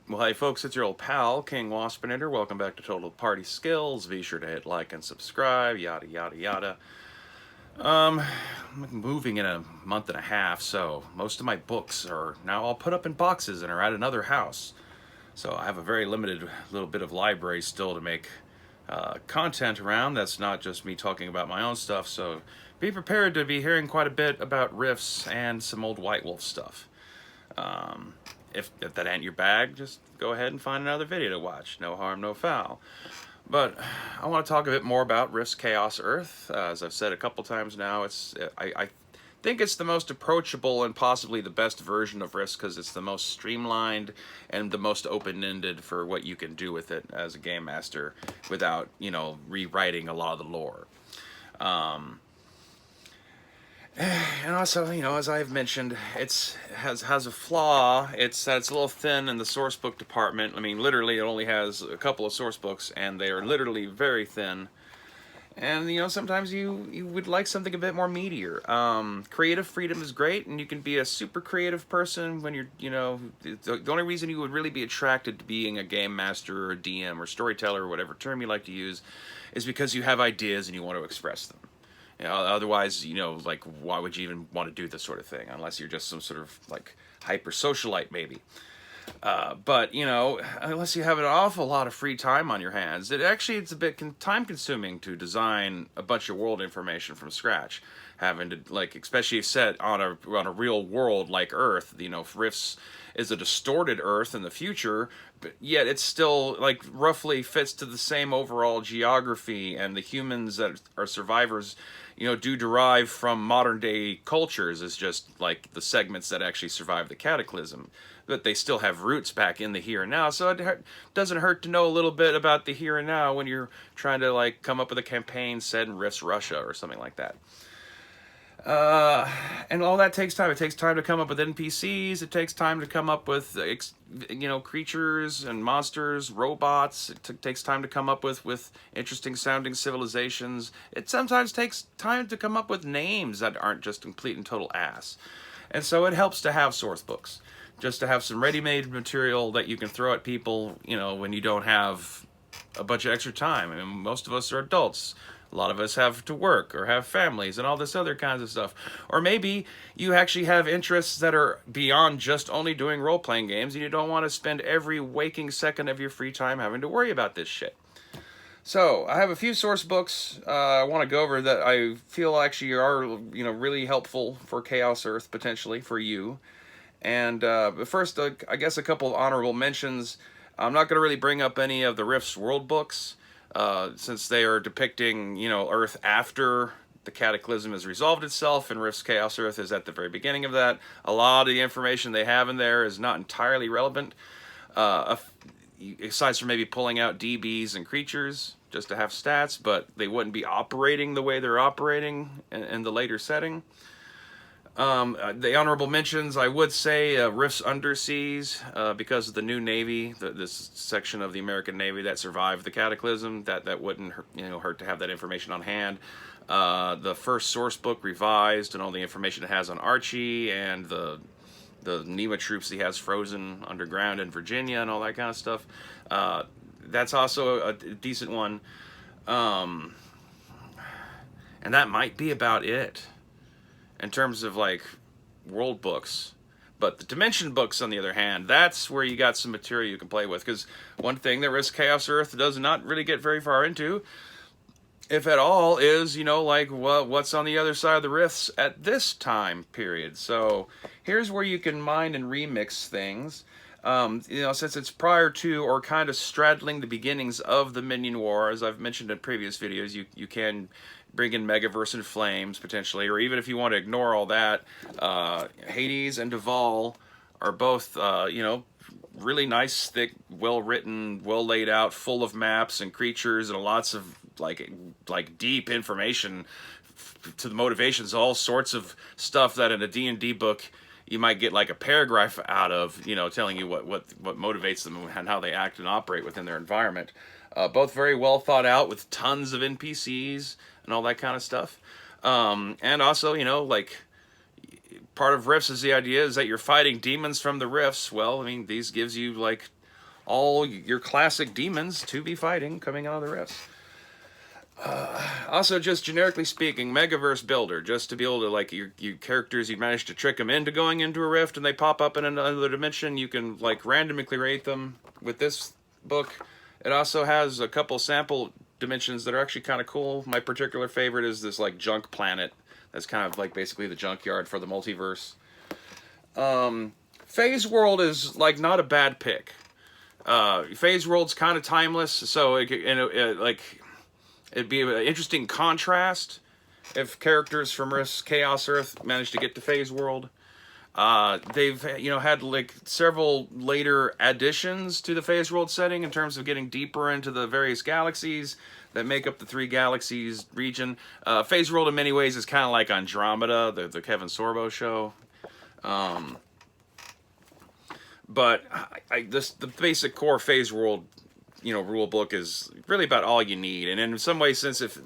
Well, hey folks, it's your old pal, King Waspinator. Welcome back to Total Party Skills. Be sure to hit like and subscribe, yada yada yada. I'm moving in a month and a half, so most of my books are now all put up in boxes and are at another house. So I have a very limited little bit of library still to make content around. That's not just me talking about my own stuff, so be prepared to be hearing quite a bit about riffs and some old White Wolf stuff. If that ain't your bag, just go ahead and find another video to watch. No harm, no foul. But I want to talk a bit more about Riffs Chaos Earth. As I've said a couple times now, I think it's the most approachable and possibly the best version of Riffs because it's the most streamlined and the most open-ended for what you can do with it as a game master without, rewriting a lot of the lore. And also, as I've mentioned, it has a flaw. It's that it's a little thin in the source book department. I mean, literally, it only has a couple of source books, and they are literally very thin. And sometimes you would like something a bit more meatier. Creative freedom is great, and you can be a super creative person when you're, the only reason you would really be attracted to being a game master or a DM or storyteller or whatever term you like to use is because you have ideas and you want to express them. Otherwise, like, why would you even want to do this sort of thing? Unless you're just some sort of, like, hyper socialite, maybe. But, unless you have an awful lot of free time on your hands, it's a bit time consuming to design a bunch of world information from scratch. Having to, like, especially set on a real world like Earth, Rifts is a distorted Earth in the future, but yet it's still, like, roughly fits to the same overall geography, and the humans that are survivors, do derive from modern day cultures as just, like, the segments that actually survive the cataclysm. But they still have roots back in the here and now, so it doesn't hurt to know a little bit about the here and now when you're trying to, like, come up with a campaign set in Rifts, Russia, or something like that. And all that takes time. It takes time to come up with NPCs. It takes time to come up with, creatures and monsters, robots. It takes time to come up with interesting sounding civilizations. It sometimes takes time to come up with names that aren't just complete and total ass. And so it helps to have source books. Just to have some ready-made material that you can throw at people, when you don't have a bunch of extra time. I mean, most of us are adults. A lot of us have to work or have families and all this other kinds of stuff. Or maybe you actually have interests that are beyond just only doing role-playing games and you don't want to spend every waking second of your free time having to worry about this shit. So, I have a few source books I want to go over that I feel actually are, really helpful for Chaos Earth, potentially, for you. And but first, I guess a couple of honorable mentions. I'm not going to really bring up any of the Rift's world books, since they are depicting, Earth after the Cataclysm has resolved itself, and Rift's Chaos Earth is at the very beginning of that. A lot of the information they have in there is not entirely relevant, aside from maybe pulling out DBs and creatures just to have stats, but they wouldn't be operating the way they're operating in the later setting. The honorable mentions, I would say, Rift's Underseas, because of the new Navy, this section of the American Navy that survived the Cataclysm, that wouldn't hurt to have that information on hand. The first source book revised and all the information it has on Archie and the NEMA troops he has frozen underground in Virginia and all that kind of stuff. That's also a decent one. And that might be about it in terms of, like, world books. But the dimension books, on the other hand, that's where you got some material you can play with. Because one thing that Risk Chaos Earth does not really get very far into, if at all, is, what's on the other side of the rifts at this time period. So here's where you can mine and remix things. Since it's prior to or kind of straddling the beginnings of the Minion War, as I've mentioned in previous videos, you can bring in Megaverse and Flames, potentially, or even if you want to ignore all that, Hades and Duvall are both, really nice, thick, well-written, well-laid out, full of maps and creatures and lots of, like deep information to the motivations, all sorts of stuff that in a D&D book you might get like a paragraph out of, telling you what motivates them and how they act and operate within their environment. Both very well thought out with tons of NPCs and all that kind of stuff. And also, part of Rifts is the idea is that you're fighting demons from the Rifts. Well, I mean, these gives you, like, all your classic demons to be fighting coming out of the rifts. Also, just generically speaking, Megaverse Builder, just to be able to, like, your characters, you manage to trick them into going into a rift and they pop up in another dimension. You can, like, randomly create them with this book. It also has a couple sample dimensions that are actually kind of cool. My particular favorite is this, like, junk planet. That's kind of, like, basically the junkyard for the multiverse. Phase World is, like, not a bad pick. Phase World's kind of timeless, so, it'd be an interesting contrast if characters from Rift's Chaos Earth managed to get to Phase World. They've, had like several later additions to the Phase World setting in terms of getting deeper into the various galaxies that make up the 3 galaxies region. Phase World in many ways is kind of like Andromeda, the Kevin Sorbo show. But the basic core Phase World rule book is really about all you need. And in some ways, since if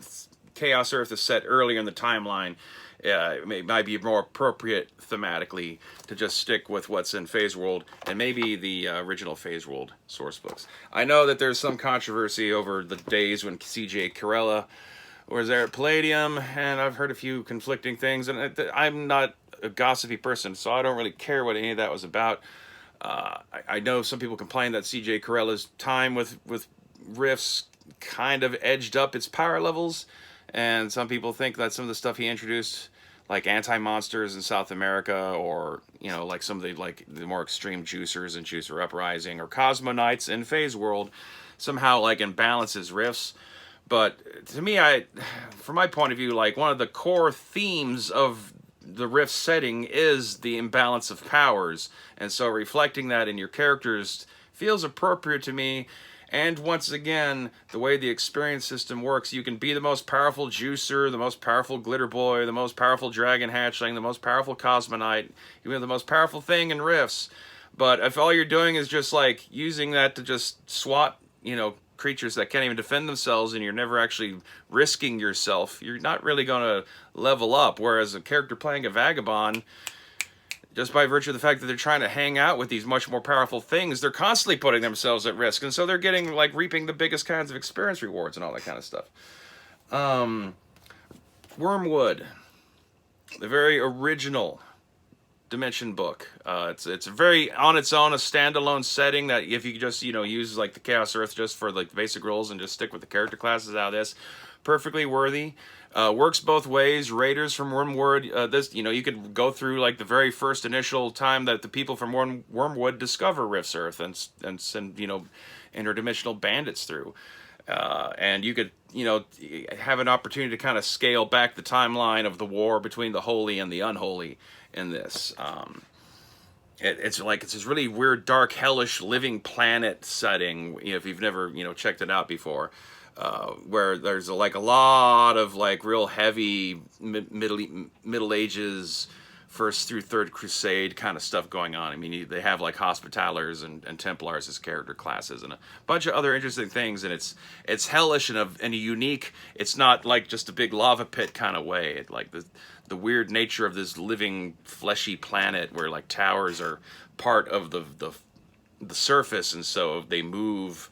Chaos Earth is set earlier in the timeline, it might be more appropriate thematically to just stick with what's in Phase World and maybe the original Phase World source books. I know that there's some controversy over the days when C.J. Carella was there at Palladium, and I've heard a few conflicting things, and I'm not a gossipy person, so I don't really care what any of that was about. I know some people complain that C.J. Carella's time with riffs kind of edged up its power levels, and some people think that some of the stuff he introduced, like anti-monsters in South America, or like some of the more extreme juicers in Juicer Uprising, or Cosmonites in Phase World, somehow like imbalances riffs. But to me, from my point of view, like one of the core themes of the rift setting is the imbalance of powers, and so reflecting that in your characters feels appropriate to me. And once again, the way the experience system works, you can be the most powerful juicer, the most powerful glitter boy, the most powerful dragon hatchling, the most powerful cosmonite, even the most powerful thing in rifts. But if all you're doing is just like using that to just swat creatures that can't even defend themselves, and you're never actually risking yourself, you're not really going to level up. Whereas a character playing a vagabond, just by virtue of the fact that they're trying to hang out with these much more powerful things, they're constantly putting themselves at risk, and so they're getting, like, reaping the biggest kinds of experience rewards and all that kind of stuff. Wormwood, the very original Dimension book. It's very on its own, a standalone setting that if you just use like the Chaos Earth just for like the basic rules and just stick with the character classes out of this, perfectly worthy. Works both ways. Raiders from Wormwood. You could go through like the very first initial time that the people from Wormwood discover Rift's Earth and send interdimensional bandits through. And you could have an opportunity to kind of scale back the timeline of the war between the holy and the unholy in this. It's this really weird, dark, hellish living planet setting, if you've never checked it out before, where there's a lot of like real heavy Middle Ages, First through Third Crusade kind of stuff going on. I mean, they have like Hospitallers and Templars as character classes, and a bunch of other interesting things. And it's hellish in a unique. It's not like just a big lava pit kind of way. It, like the weird nature of this living fleshy planet where like towers are part of the surface, and so they move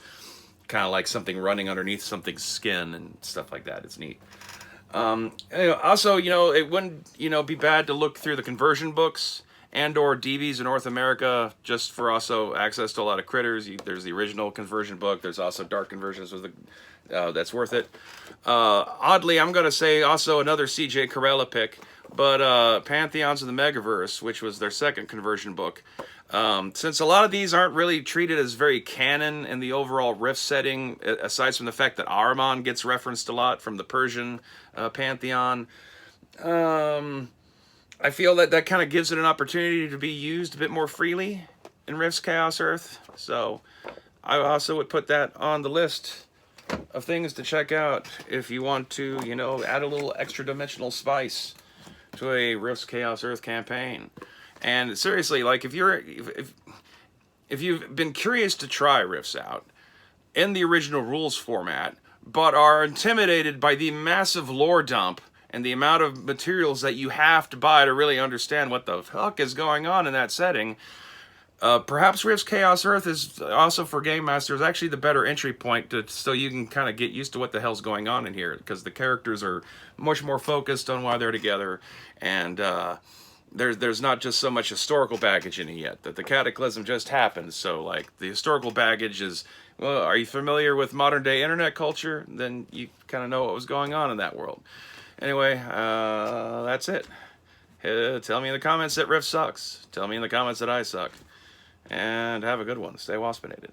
kind of like something running underneath something's skin and stuff like that. It's neat. Also, it wouldn't, be bad to look through the conversion books and or DVs in North America just for also access to a lot of critters. There's the original conversion book. There's also dark conversions with that's worth it. Oddly, I'm going to say also another C.J. Carella pick, but Pantheons of the Megaverse, which was their second conversion book. Since a lot of these aren't really treated as very canon in the overall rift setting, aside from the fact that Ahriman gets referenced a lot from the Persian pantheon, I feel that kind of gives it an opportunity to be used a bit more freely in Rift's Chaos Earth. So I also would put that on the list of things to check out if you want to, add a little extra dimensional spice to a Rift's Chaos Earth campaign. And seriously, like if you've been curious to try Rifts out in the original rules format, but are intimidated by the massive lore dump and the amount of materials that you have to buy to really understand what the fuck is going on in that setting, Perhaps Rift's Chaos Earth is also for Game Masters actually the better entry point so you can kind of get used to what the hell's going on in here, because the characters are much more focused on why they're together, and there's not just so much historical baggage in it yet. That the cataclysm just happened, so like the historical baggage is, well, are you familiar with modern day internet culture? Then you kind of know what was going on in that world. Anyway, that's it. Tell me in the comments that Rift sucks. Tell me in the comments that I suck. And have a good one. Stay waspinated.